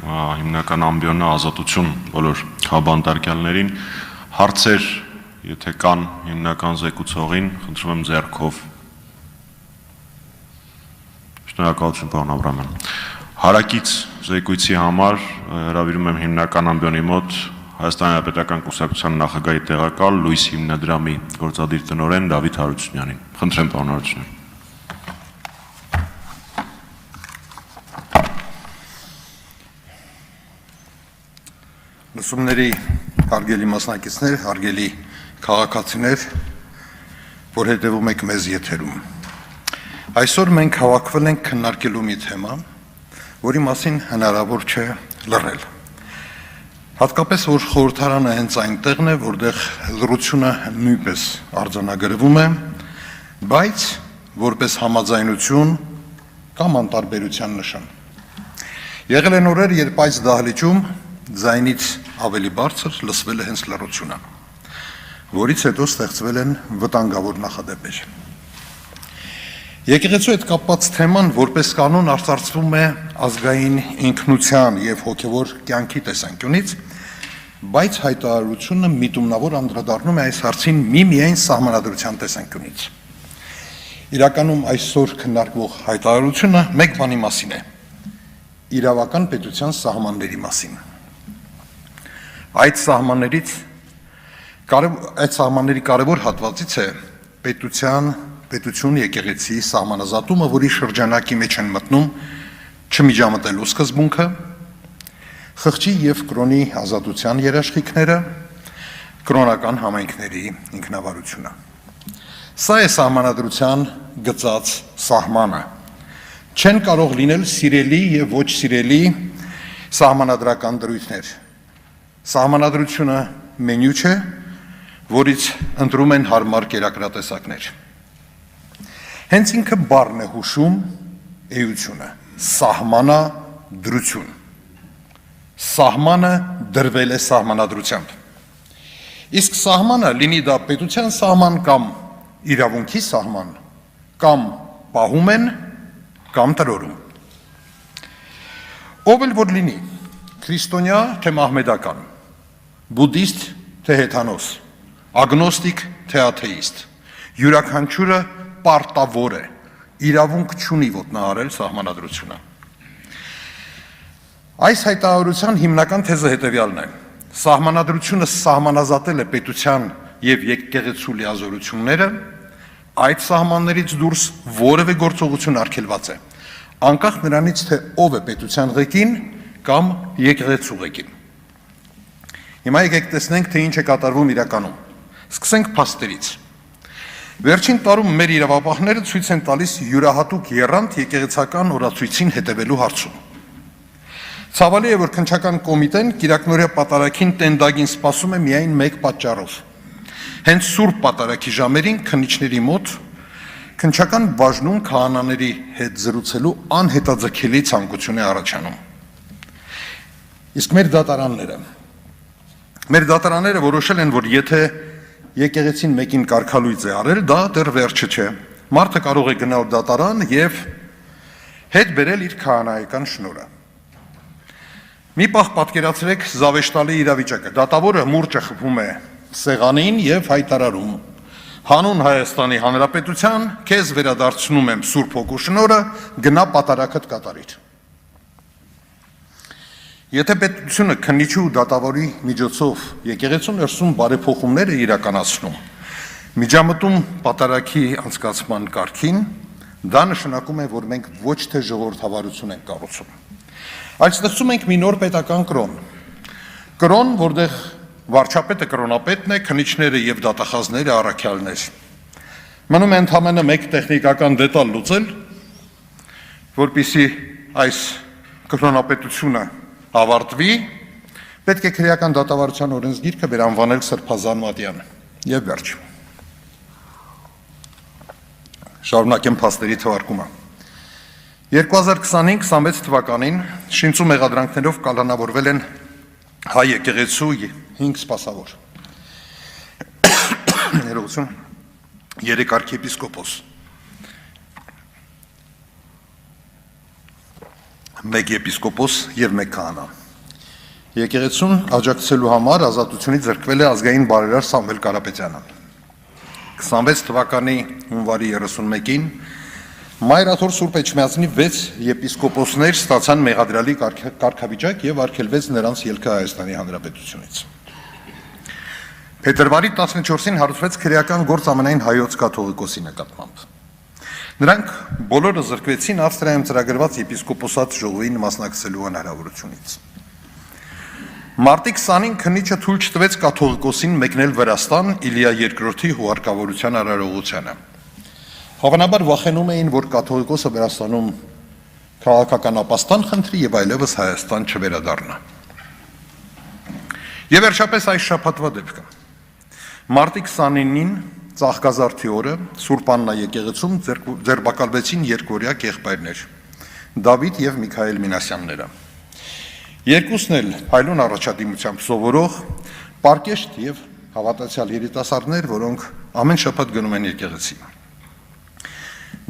հիմնական ամբիոնը ազատություն բոլոր խաբանտարկյալներին, հարցեր, եթե կան հիմնական զեկուցողին, խնդրում եմ ձեռքով։ Շնորհակալություն, պարոն Աբրամյան։ Հարակից զեկույցի համար հրավիրում եմ հիմնական ամբիոնի մոտ Հայաստանի Հանրապետական Կուսակցության նախագահի տեղակալ Լույս հիմնադրամի գործադիր տնօրեն Դավիթ Հարությունյանին։ Խնդրեմ, պարոն Հարությունյան։ Լսումների հարգելի մասնակիցներ, հարգելի քաղաքացիներ, որ հետևում եք մեզ եթերում։ Այսօր մենք հավաքվել ենք քննարկելու մի թեմա, որի մասին հնարավոր չէ լռել։ Հատկապես, որ խորհրդարանը հենց այնտեղն է, որտեղ լռությունը նույնպես արձանագրվում է, բայց որպես համաձայնություն կամ անտարբերության նշան։ Եղել են օրեր, երբ այս դահլիճում ձայնից ավելի բարձր լսվել է հենց լռությունը, որից հետո ստեղծվել են վտանգավոր նախադեպեր։ Եկեղեցու հետ կապված թեման որպես կանոն արծարծվում է ազգային ինքնության եւ հոգեվոր կյանքի տեսանկյունից, բայց հայտարարությունը միտումնավոր անդրադառնում է այս հարցին միմիայն սահմանադրության տեսանկյունից։ Իրականում այսօր քննարկվող հայտարարությունը մեկ բանի մասին է՝ իրավական պետության սահմանների մասին։ Այդ սահմանների կարևոր հատվածից է պետություն եկեղեցի սահմանազատումը, որի շրջանակի մեջ են մտնում չմիջամտելու սկզբունքը, խղճի և կրոնի ազատության երաշխիքները, կրոնական համայնքների ինքնավարությունը։ Սա է սահմանադրության գծած սահմանը։ Չեն կարող լինել սիրելի և ոչ սիրելի սահմանադրական դրույթներ։ Սահմանադրությունը մենյու չէ, որից ընտրում են հարմար կերակրատեսակներ։ Հենց ինքը բառն է հուշում էությունը, սահմանադրություն։ Սահմանը դրվել է սահմանադրությամբ։ Իսկ սահմանը, լինի դա պետության սահման կամ իրավունքի սահման, կամ պահում են, կամ տրորում։ Ով էլ որ լինի, քրիստոնյա թե մահմեդական, բուդդիստ թե հեթանոս, ագնոստիկ թե աթեիստ, յուրաքանչյուրը պարտավոր է, իրավունք չունի ոտնահարել սահմանադրությունը։ Այս հայտարարության հիմնական թեզը հետևյալն է. սահմանադրությունը սահմանազատել է պետության և եկեղեցու լիազորությունները, այդ սահմաններից դուրս որևէ գործողություն արգելված է, անկախ նրանից, թե ով է պետության ղեկին կամ եկեղեցու ղեկին։ Հիմա եկեք տեսնենք, թե ինչ է կատարվում իրականում։ Սկսենք փաստերից։ Վերջին տարում մեր իրավապահները ցույց են տալիս յուրահատուկ եռանդ եկեղեցական օրացույցին հետևելու հարցում։ Ցավալի է, որ քննչական կոմիտեն կիրակնօրյա պատարագին տենդագին սպասում է միայն մեկ պատճառով։ Հենց սուրբ պատարագի ժամերին քննիչների մոտ քննչական բաժնում քահանաների հետ զրուցելու անհետաձգելի ցանկություն է առաջանում։ Իսկ մեր դատարանները որոշել են, որ եթե եկեղեցին մեկին կարգալույծ է արել, դա դեռ վերջը չէ։ Մարդը կարող է գնալ դատարան և հետ բերել իր քահանայական շնորհը։ Մի պահ պատկերացրեք զավեշտալի իրավիճակը։ Դատավորը մուրճը խփում է սեղանին և հայտարարում. հանուն Հայաստանի Հանրապետության քեզ վերադարձնում եմ Սուրբ Հոգու շնորհը, գնա պատարագդ կատարիր։ Եթե պետությունը քննիչի ու դատավորի միջոցով եկեղեցու ներսում բարեփոխումներ է իրականացնում, միջամտում պատարագի անցկացման կարգին, դա նշանակում է, որ մենք ոչ թե ժողովրդավարություն ենք կառուցում, այլ ստեղծում ենք մի նոր պետական կրոն, որտեղ վարչապետը կրոնապետն է, քննիչները և դատախազները առաքյալներ։ Մնում է ընդամենը մեկ տեխնիկական դետալ լուծել, որպեսզի այս կրոնապետությունը ավարտվի, պետք է քրեական դատավարության օրենսգիրքը վերանվանել Սրբազան Մատյան և վերջ։ Շարունակեմ փաստերի թվարկումը։ 2025-26 թվականին շինծու մեղադրանքներով կալանավորվել են հայ եկեղեցու 5 սպասավոր, 3 արքեպիսկոպոս, մեկ եպիսկոպոս եւ մեկ քահանա։ Եկեղեցուն աջակցելու համար ազատությունից զրկվել է ազգային բարերար Սամվել Կարապետյանը։ 26 թվականի հունվարի 31-ին Մայրաթոր Սուրբ Էջմիածնի 6 եպիսկոպոսներ ստացան մեղադրալի կարգավիճակ եւ արգելվեց նրանց ելքը Հայաստանի Հանրապետությունից։ Փետրվարի 14-ին հարուցվեց քրեական գործ ամենայն հայոց կաթողիկոսի նկատմամբ։ Նրանք բոլորը զրկվեցին Ավստրիայում ծրագրված եպիսկոպոսատ ժողովին մասնակցելու հնարավորությունից։ Մարտի 20-ին քննիչը թույլ չտվեց կաթողիկոսին մեկնել Վրաստան Իլիա II-ի հուարկավորության արարողությանը։ Հավանաբար վախենում էին, որ կաթողիկոսը Վրաստանում քաղաքական ապաստան խնդրի եւ այլևս Հայաստան չվերադառնա։ Եվ վերջապես այս շաբաթվա դեպքը։ Մարտի 29-ին Ծաղկազարդի օրը Սուրբ Աննա եկեղեցում ձերբակալվեցին երկօրյա եղբայրներ՝ Դավիթ եւ Միքայել Մինասյանները։ Երկուսն էլ հայլուն առաջադիմությամբ սովորող, պարկեշտ եւ հավատացյալ երիտասարդներ, որոնք ամեն շաբաթ գնում են եկեղեցի։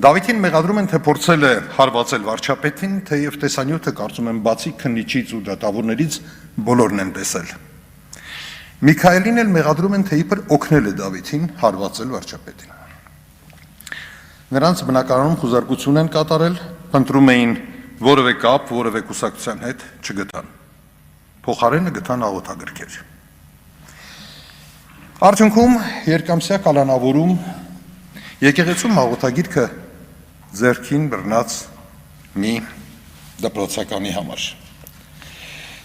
Դավիթին մեղադրում են, թե փորձել է հարվածել վարչապետին, թեև տեսանյութը կարծում եմ բացի քննիչից ու դատավորներից բոլորն են տեսել։ Միքայելին էլ մեղադրում են, թե իբր օգնել է Դավիթին հարվածել վարչապետին։ Նրանց բնակարանում խուզարկություն են կատարել, փնտրում էին որևէ կապ, որևէ կուսակցության հետ չգտան։ Փոխարենը գտան աղոթագրքեր։ Արդյունքում երկամսյա կալանավորում եկեղեցում աղոթագիրքը ձեռքին բռնած մի դպրոցականի համար։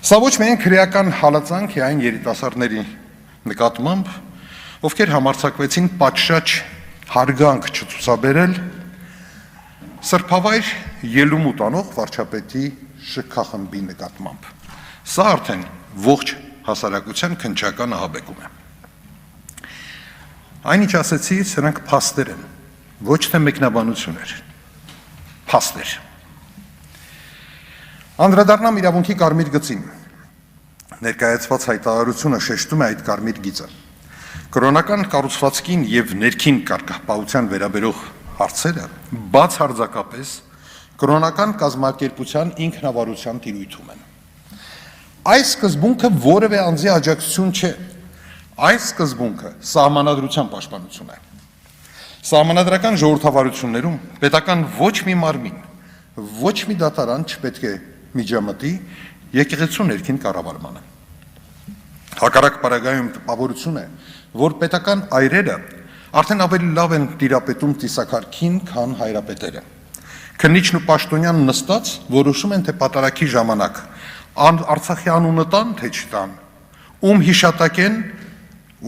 Սա ոչ միայն քրեական հալածանք է այն երիտասարդների նկատմամբ, ովքեր համարձակվեցին պատշաճ հարգանք չցուցաբերել սրբավայր ելում ու տանող վարչապետի շքախմբի նկատմամբ։ Սա արդեն ողջ հասարակության քննչական ահաբեկում է։ Այնինչ ասեցի, սրանք փաստեր են, ոչ թե մեկնաբանություններ, փաստեր։ Անդրադառնամ իրավունքի կարմիր գծին։ Ներկայացված հայտարարությունը շեշտում է այդ կարմիր գիծը։ Կրոնական կառուցվածքին եւ ներքին կարգապահության վերաբերող հարցերը բացարձակապես կրոնական կազմակերպության ինքնավարության տիրույթում են։ Այս սկզբունքը որևէ անձի աջակցություն չէ։ Այս սկզբունքը սահմանադրության պաշտպանություն է։ Սահմանադրական ժողովրդավարություններում պետական ոչ մի մարմին, ոչ մի դատարան չպետք է միջամտի եկեղեցու ներքին կառավարմանը։ Հակառակ պարագայում տպավորություն է, որ պետական այրերը արդեն ավելի լավ են տիրապետում տիսակարգին, քան հայրապետերը։ Քննիչն ու պաշտոնյան նստած որոշում են, թե պատարագի ժամանակ Արցախի անունը տան, թե չտան, ում հիշատակեն,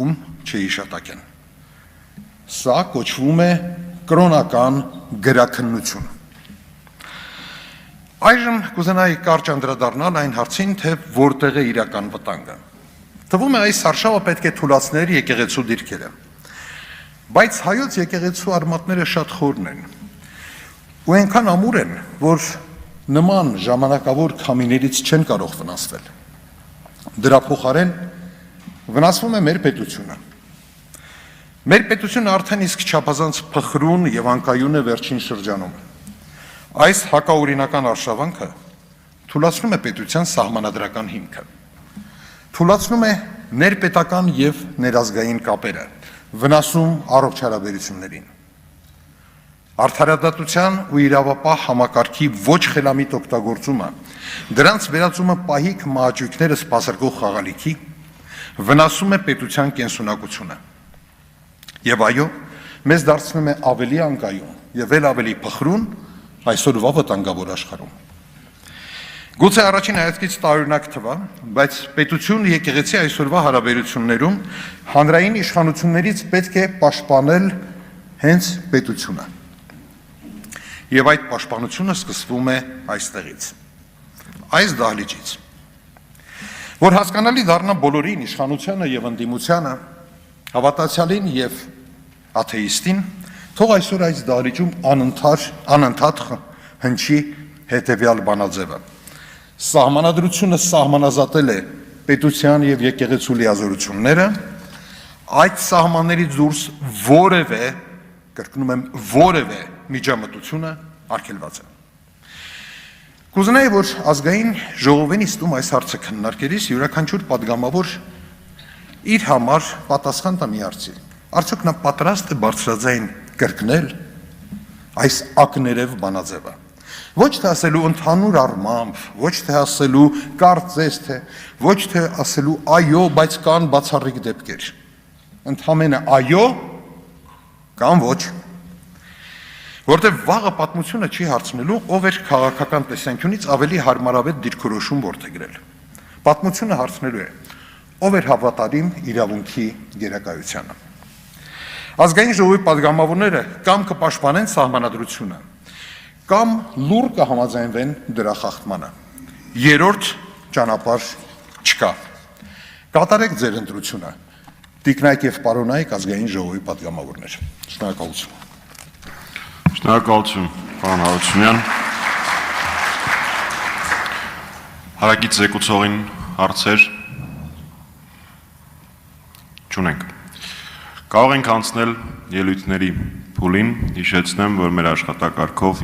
ում չհիշատակեն։ Սա կոչվում է կրոնական գրաքննություն։ Այժմ կուզենայի կարճ անդրադառնալ այն հարցին, թե որտեղ է իրական վտանգը։ Թվում է այս արշավը պետք է թուլացներ եկեղեցու դիրքերը։ Բայց հայոց եկեղեցու արմատները շատ խորն են ու այնքան ամուր են, որ նման ժամանակավոր քամիներից չեն կարող վնասվել։ Դրա փոխարեն վնասվում է մեր պետությունը։ Մեր պետությունը արդեն իսկ չափազանց փխրուն եւ անկայուն է վերջին շրջանում։ Այս հակաօրինական արշավանքը թուլացնում է պետության սահմանադրական հիմքը։ Թուլացնում է ներպետական եւ ներազգային կապերը, վնասում առողջ հարաբերություններին։ Արդարադատության ու իրավապահ համակարգի ոչ խելամիտ օգտագործումը, դրանց վերածումը պահիկ մահաճույքները սպասարկող խաղալիքի, վնասում է պետության կենսունակությունը։ Եվ այո, մեզ դարձնում է ավելի անկայուն եւ ել ավելի փխրուն այսօրվա վտանգավոր աշխարհում։ Գուցե առաջին հայացքից տարօրինակ թվա, բայց պետություն եկեղեցի այսօրվա հարաբերություններում հանրային իշխանություններից պետք է պաշտպանել հենց պետությունը։ Եվ այդ պաշտպանությունը սկսվում է այստեղից, այս դահլիճից։ Որ հասկանալի դառնա բոլորին, իշխանությանը եւ ընդդիմությանը, հավատացյալին եւ աթեիստին, թող այսօր այս դահլիճում անընդհատ հնչի հետևյալ բանաձևը. Սահմանադրությունը սահմանազատել է պետության եւ եկեղեցու լիազորությունները, այդ սահմաններից դուրս որևէ, կրկնում եմ, որևէ միջամտությունը արգելված է։ Կուզենայի, որ ազգային ժողովին իստում այս հարցը քննարկելիս յուրաքանչյուր падգամավոր իր համար պատասխան տա մի հարցի։ Արդյոք նա պատրաստ է բարձրաձայն կրկնել այս ակներև բանաձևը։ Ոչ թե ասելու ընդհանուր առմամբ, ոչ թե ասելու կարծես թե, ոչ թե ասելու այո, բայց կան բացառիկ դեպքեր։ Ընդհանրապես այո կամ ոչ։ Որտեղ վաղը պատմությունը չի հարցնելու, ով էր քաղաքական տեսանկյունից ավելի հարմարավետ դիրքորոշում որդեգրել։ Պատմությունը հարցնելու է, ով էր հավատարիմ իրավունքի գերակայությանը։ Ազգային ժողովի падգամավորները կամ կպաշտպանեն սահմանադրությունը, կամ լուր կհամաձայնվեն դրա խախտմանը։ Երրորդ ճանապարհ չկա։ Կատարեք ձեր ընտրությունը։ Տիկնայք եւ պարոնայք ազգային ժողովի падգամավորներ։ Շնորհակալություն։ Շնորհակալություն, պարոն Հարությունյան։ Հարակից զեկուցողին հարցեր չունենք։ Կարող ենք անցնել ելույթների փուլին, հիշեցնեմ, որ մեր աշխատակարգով